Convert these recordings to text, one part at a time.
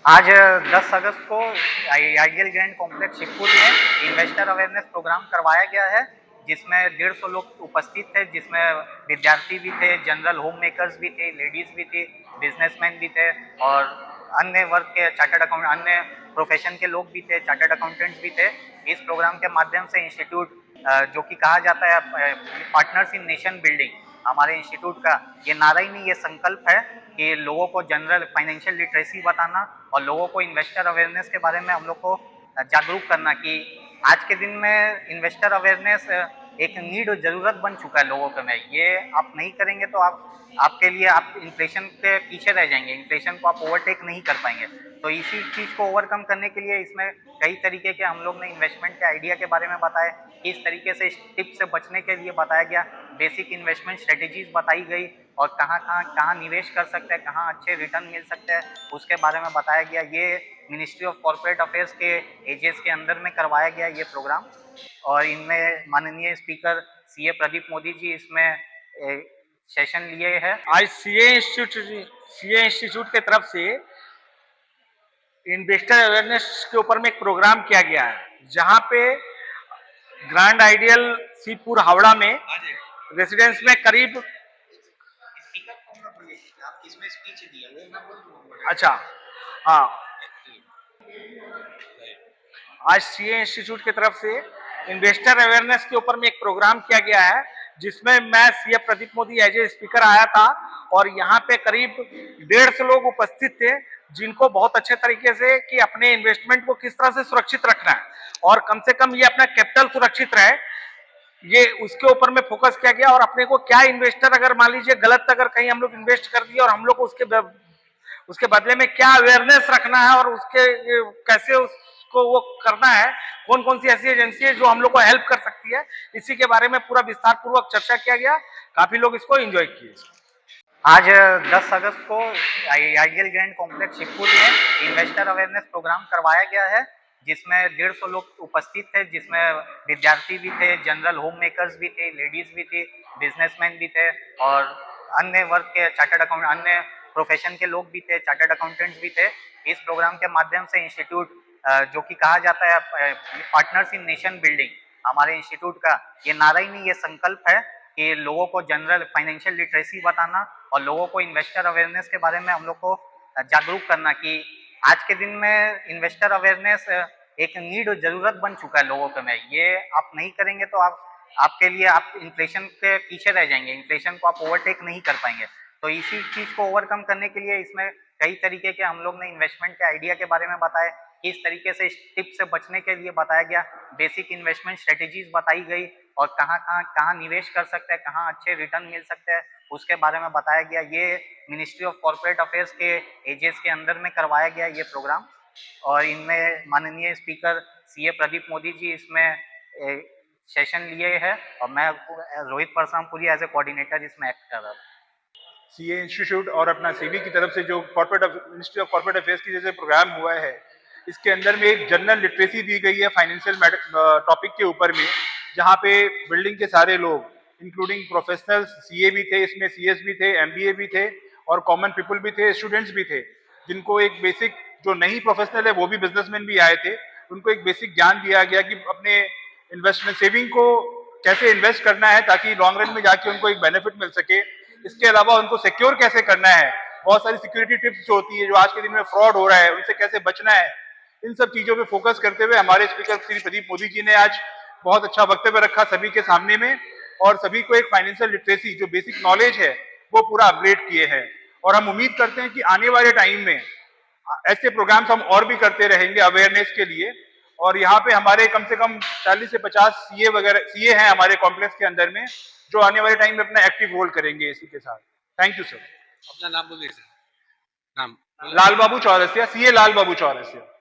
आज 10 अगस्त को ideal grand complex Shivpur में इन्वेस्टर अवेयरनेस प्रोग्राम करवाया गया है, जिसमें 150 लोग उपस्थित थे, जिसमें विद्यार्थी भी थे, जनरल होम मेकर्स भी थे, लेडीज भी थी, बिजनेसमैन भी थे और अन्य वर्ग के चार्टर्ड अकाउंट अन्य प्रोफेशन के लोग भी थे, चार्टर्ड अकाउंटेंट्स भी थे। इस प्रोग्राम के माध्यम से इंस्टीट्यूट जो कि कहा जाता है पार्टनर्स इन नेशन बिल्डिंग, हमारे इंस्टीट्यूट का ये नारा ही नहीं, ये संकल्प है कि लोगों को जनरल फाइनेंशियल लिटरेसी बताना और लोगों को इन्वेस्टर अवेयरनेस के बारे में हम लोग को जागरूक करना कि आज के दिन में इन्वेस्टर अवेयरनेस एक नीड जरूरत बन चुका है लोगों के में। ये आप नहीं करेंगे तो आपके लिए आप इन्फ्लेशन के पीछे रह जाएंगे, इन्फ्लेशन को आप ओवरटेक नहीं कर पाएंगे। तो इसी चीज को ओवरकम करने के लिए इसमें कई तरीके के हम लोग ने इन्वेस्टमेंट के आइडिया के बारे में बताए, किस तरीके से इस टिप से बचने के लिए बताया गया, बेसिक इन्वेस्टमेंट स्ट्रेटेजीज बताई गई और कहाँ निवेश कर सकते हैं, कहाँ अच्छे रिटर्न मिल सकते हैं, उसके बारे में बताया गया। ये मिनिस्ट्री ऑफ कॉर्पोरेट अफेयर्स के एजेस के अंदर में करवाया गया ये प्रोग्राम और इनमें माननीय स्पीकर सीए प्रदीप मोदी जी इसमें सेशन लिए हैं। आज सीए इंस्टीट्यूट की तरफ से इन्वेस्टर अवेयरनेस के ऊपर में एक प्रोग्राम किया गया है, जहां पे ग्रैंड आइडियल सीपुर हावड़ा में रेसिडेंस में करीब अच्छा हाँ आज सीए इंस्टीट्यूट की तरफ से इन्वेस्टर अवेयरनेस के ऊपर में एक प्रोग्राम किया गया है, जिसमें मैं CA Pradeep Modi as a speaker आया था और यहाँ पे करीब 150 लोग उपस्थित थे, जिनको बहुत अच्छे तरीके से कि अपने इन्वेस्टमेंट को किस तरह से सुरक्षित रखना है और कम से कम ये अपना कैपिटल सुरक्षित रहे, ये उसके ऊपर में फोकस किया गया। और अपने को क्या इन्वेस्टर अगर मान लीजिए गलत अगर कहीं हम लोग इन्वेस्ट कर दिए और हम लोग उसके बदले में क्या अवेयरनेस रखना है और उसके कैसे उसको वो करना है, कौन कौन सी ऐसी एजेंसी है जो हम लोग को हेल्प कर सकती है, इसी के बारे में पूरा विस्तार पूर्वक चर्चा किया गया। काफी लोग इसको एंजॉय किए। आज 10 अगस्त को आइडियल ग्रैंड कॉम्प्लेक्स शिवपुर में इन्वेस्टर अवेयरनेस प्रोग्राम करवाया गया है, जिसमें 150 लोग उपस्थित थे, जिसमें विद्यार्थी भी थे, जनरल होम मेकर्स भी थे, लेडीज भी थी, बिजनेसमैन भी थे और अन्य वर्ग के चार्टर्ड अकाउंट अन्य प्रोफेशन के लोग भी थे, चार्टर्ड अकाउंटेंट्स भी थे। इस प्रोग्राम के माध्यम से इंस्टीट्यूट जो कि कहा जाता है पार्टनर्स इन नेशन बिल्डिंग, हमारे इंस्टीट्यूट का ये नारा ही नहीं, ये संकल्प है कि लोगों को जनरल फाइनेंशियल लिटरेसी बताना और लोगों को इन्वेस्टर अवेयरनेस के बारे में हम लोग को जागरूक करना कि आज के दिन में इन्वेस्टर अवेयरनेस एक नीड जरूरत बन चुका है लोगों के में। ये आप नहीं करेंगे तो आपके लिए आप इन्फ्लेशन के पीछे रह जाएंगे, इन्फ्लेशन को आप ओवरटेक नहीं कर पाएंगे। तो इसी चीज को ओवरकम करने के लिए इसमें कई तरीके के हम लोग ने इन्वेस्टमेंट के आइडिया के बारे में बताए, किस तरीके से इस टिप से बचने के लिए बताया गया, बेसिक इन्वेस्टमेंट स्ट्रेटेजीज बताई गई और कहाँ निवेश कर सकते हैं, कहाँ अच्छे रिटर्न मिल सकते हैं, उसके बारे में बताया गया। ये मिनिस्ट्री ऑफ कॉर्पोरेट अफेयर्स के एजेस के अंदर में करवाया गया ये प्रोग्राम और इनमें माननीय स्पीकर सीए प्रदीप मोदी जी इसमें सेशन लिए हैं और मैं रोहित परसामपुरी एज ए कोऑर्डिनेटर इसमें एक्ट कर रहा हूँ। सीए इंस्टीट्यूट और अपना सीबी की तरफ से जो मिनिस्ट्री ऑफ कॉर्पोरेट अफेयर्स की जैसे प्रोग्राम हुआ है, इसके अंदर में एक जनरल लिटरेसी दी गई है फाइनेंशियल टॉपिक के ऊपर में, जहाँ पे बिल्डिंग के सारे लोग इंक्लूडिंग प्रोफेशनल्स, सीए भी थे, इसमें सीएस भी थे, एमबीए भी थे और कॉमन पीपल भी थे, स्टूडेंट्स भी थे, जिनको एक बेसिक, जो नहीं प्रोफेशनल है वो भी बिजनेसमैन भी आए थे, उनको एक बेसिक ज्ञान दिया गया कि अपने इन्वेस्टमेंट सेविंग को कैसे इन्वेस्ट करना है ताकि लॉन्ग रन में जाके उनको एक बेनिफिट मिल सके। इसके अलावा उनको सिक्योर कैसे करना है, बहुत सारी सिक्योरिटी टिप्स जो होती है, जो आज के दिन में फ्रॉड हो रहा है, उनसे कैसे बचना है, इन सब चीजों पे फोकस करते हुए हमारे स्पीकर श्री प्रदीप मोदी जी ने आज बहुत अच्छा वक्तव्य रखा सभी के सामने में और सभी को एक फाइनेंशियल लिटरेसी जो बेसिक नॉलेज है वो पूरा अपग्रेड किए हैं। और हम उम्मीद करते हैं कि आने वाले टाइम में ऐसे प्रोग्राम्स हम और भी करते रहेंगे अवेयरनेस के लिए। और यहाँ पे हमारे कम से कम 40 से 50 सीए हैं हमारे कॉम्प्लेक्स के अंदर में, जो आने वाले टाइम में अपना एक्टिव रोल करेंगे इसी के साथ। Thank you sir. अपना नाम बोलिए सर। नाम लाल बाबू चौरसिया, सीए लाल बाबू चौरसिया।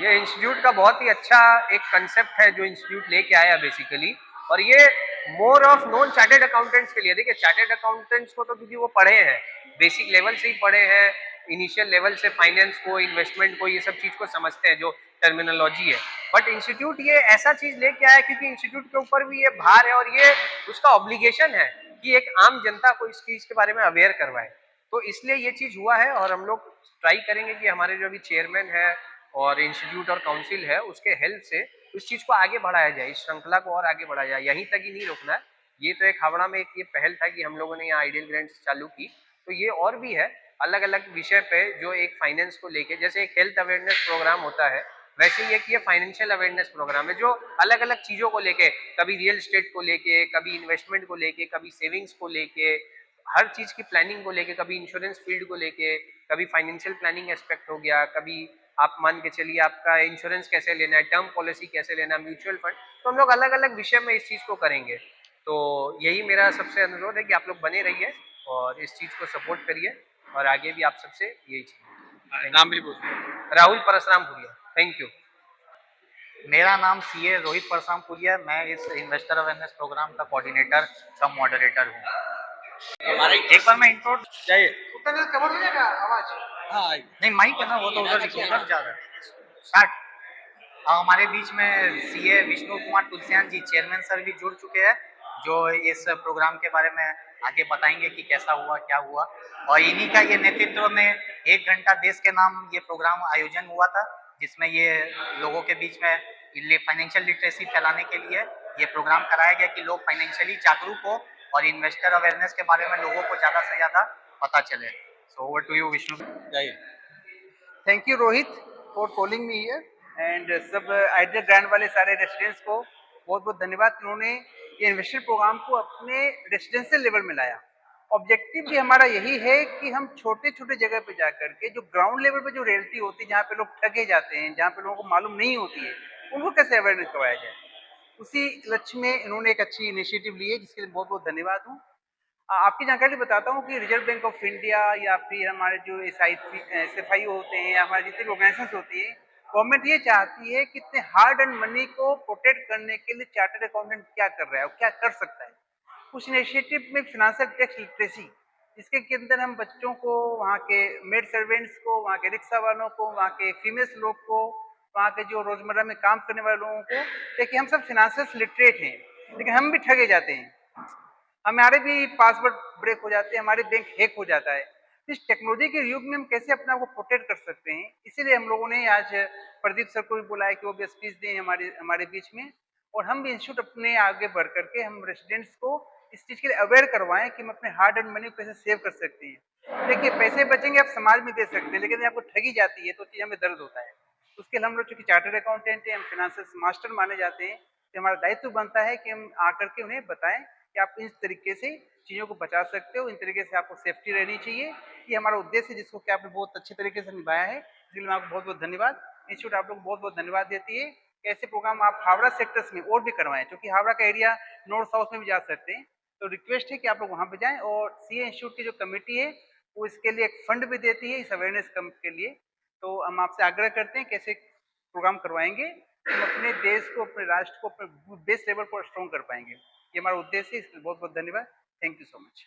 ये इंस्टीट्यूट का बहुत ही अच्छा एक कंसेप्ट है जो इंस्टीट्यूट लेके आया बेसिकली, और ये more of non chartered accountants के लिए। देखिए, चार्टेड अकाउंटेंट्स को तो क्योंकि वो पढ़े हैं, बेसिक लेवल से ही पढ़े हैं, इनिशियल लेवल से फाइनेंस को, इन्वेस्टमेंट को, ये सब चीज को समझते हैं जो टर्मिनोलॉजी है। बट इंस्टीट्यूट ये ऐसा चीज लेके आया क्योंकि इंस्टीट्यूट के ऊपर भी ये भार है और ये उसका ऑब्लिगेशन है कि एक आम जनता को इस चीज के बारे में अवेयर करवाए। तो इसलिए ये चीज़ हुआ है और हम लोग ट्राई करेंगे कि हमारे जो अभी चेयरमैन है और इंस्टीट्यूट और काउंसिल है उसके हेल्प से इस चीज़ को आगे बढ़ाया जाए, इस श्रृंखला को और आगे बढ़ाया जाए। यहीं तक ही नहीं रोकना है। ये तो एक हावड़ा में एक ये पहल था कि हम लोगों ने यहाँ आइडियल ग्रांट्स चालू की, तो ये और भी है अलग अलग विषय पे जो एक फाइनेंस को लेके, जैसे एक हेल्थ अवेयरनेस प्रोग्राम होता है वैसे ही एक ये फाइनेंशियल अवेयरनेस प्रोग्राम है जो अलग अलग चीजों को लेके, कभी रियल एस्टेट को लेके, कभी इन्वेस्टमेंट को लेके, कभी सेविंग्स को लेके, हर चीज की प्लानिंग को लेके, कभी इंश्योरेंस फील्ड को लेके, कभी फाइनेंशियल प्लानिंग एस्पेक्ट हो गया, कभी आप मान के चलिए आपका इंश्योरेंस कैसे लेना है, टर्म पॉलिसी कैसे लेना है, म्यूचुअल फंड, तो हम लोग अलग अलग विषय में इस चीज को करेंगे। तो यही मेरा सबसे अनुरोध है कि आप लोग बने रहिए और इस चीज को सपोर्ट करिए और आगे भी आप सबसे यही चाहिए। नाम भी बोलिए। Rahul Parshurampuria, thank you. मेरा नाम सीए रोहित परसामपुरिया, मैं इस इन्वेस्टर अवेयरनेस प्रोग्राम का कोऑर्डिनेटर कम मॉडरेटर हूँ। एक बार मैं इंट्रो चाहिए। कवर हो जाएगा आवाज? हाँ, नहीं, माइक है ना, वो तो उधर उधर जा रहा है। स्टार्ट। हमारे बीच में सीए विष्णु कुमार तुलसियान जी चेयरमैन सर भी जुड़ चुके हैं, जो इस प्रोग्राम के बारे में आगे बताएंगे कि कैसा हुआ क्या हुआ। और इन्हीं का ये नेतृत्व में 1 घंटा देश के नाम ये प्रोग्राम आयोजन हुआ था, जिसमें ये लोगों के बीच में फाइनेंशियल लिटरेसी फैलाने के लिए ये प्रोग्राम कराया गया कि लोग फाइनेंशियली जागरूक हो और इन्वेस्टर अवेयरनेस के बारे में लोगों को ज़्यादा से ज़्यादा पता चले। So over to you Vishnu. चाहिए। Thank you Rohit for calling me here and सब आइडियल ग्रांड वाले सारे रेसिडेंट्स को बहुत बहुत धन्यवाद। उन्होंने ये इन्वेस्टर प्रोग्राम को अपने रेसिडेंशियल लेवल में लाया। ऑब्जेक्टिव भी हमारा यही है कि हम छोटे छोटे जगह पे जा करके जो ग्राउंड लेवल पे जो रियलिटी होती है, जहाँ पे लोग ठगे जाते हैं, जहाँ पे लोगों को मालूम नहीं होती है, उनको कैसे अवेयरनेस करवाया जाए। उसी लक्ष्य में इन्होंने एक अच्छी इनिशिएटिव ली है, जिसके लिए बहुत बहुत धन्यवाद हूँ। आपकी जानकारी बताता हूँ कि रिजर्व बैंक ऑफ इंडिया या फिर हमारे जो SFI होते हैं या हमारे जितने भी ऑर्गेनाइजेशन होती है, गवर्नमेंट ये चाहती है कि इतने हार्ड एंड मनी को प्रोटेक्ट करने के लिए चार्टर्ड अकाउंटेंट क्या कर रहा है और क्या कर सकता है। कुछ इनिशिएटिव में फिनेंशियल टैक्स लिटरेसी, जिसके के अंदर हम बच्चों को, वहाँ के मेड सर्वेंट्स को, वहाँ के रिक्शा वालों को, वहाँ के फीमेल्स लोग को, वहाँ के जो रोजमर्रा में काम करने वाले लोगों को, देखिए हम सब फिनेंशियल लिटरेट हैं लेकिन हम भी ठगे जाते हैं, हमारे भी पासवर्ड ब्रेक हो जाते हैं, हमारे बैंक हैक हो जाता है। इस टेक्नोलॉजी के युग में हम कैसे अपने आप को प्रोटेक्ट कर सकते हैं, इसीलिए हम लोगों ने आज प्रदीप सर को भी बुलाया कि वो भी स्पीच दें हमारे हमारे बीच में, और हम भी इंस्टीट्यूट अपने आगे बढ़ करके हम रेसिडेंट्स को इस चीज़ के लिए अवेयर करवाएं कि हम अपने हार्ड एंड मनी को कैसे सेव कर सकते हैं। देखिए पैसे बचेंगे आप समाज में दे सकते हैं, लेकिन आपको ठगी जाती है तो चीज़ हमें दर्द होता है। उसके लिए हम लोग चूंकि चार्टर्ड अकाउंटेंट हैं, हम फाइनेंशियल मास्टर माने जाते हैं, तो हमारा दायित्व बनता है कि हम आकर के उन्हें बताएं कि आप इस तरीके से चीज़ों को बचा सकते हो, इन तरीके से आपको सेफ्टी रहनी चाहिए। ये हमारा उद्देश्य है, जिसको कि आपने बहुत अच्छे तरीके से निभाया है, इसलिए मैं आपको बहुत बहुत धन्यवाद। इंस्टीट्यूट आप लोग बहुत बहुत धन्यवाद देती है। ऐसे प्रोग्राम आप हावड़ा सेक्टर्स में और भी करवाएं, क्योंकि हावड़ा का एरिया नॉर्थ साउथ में भी जा सकते हैं। तो रिक्वेस्ट है कि आप लोग वहाँ पे जाएं, और सीए इंस्टीट्यूट की जो कमेटी है वो इसके लिए एक फंड भी देती है इस अवेयरनेस कैंप के लिए। तो हम आपसे आग्रह करते हैं कैसे प्रोग्राम करवाएंगे, हम अपने देश को, अपने राष्ट्र को, अपने बेस लेवल पर स्ट्रॉन्ग कर पाएंगे। ये हमारा उद्देश्य है, इसलिए बहुत बहुत धन्यवाद। Thank you so much.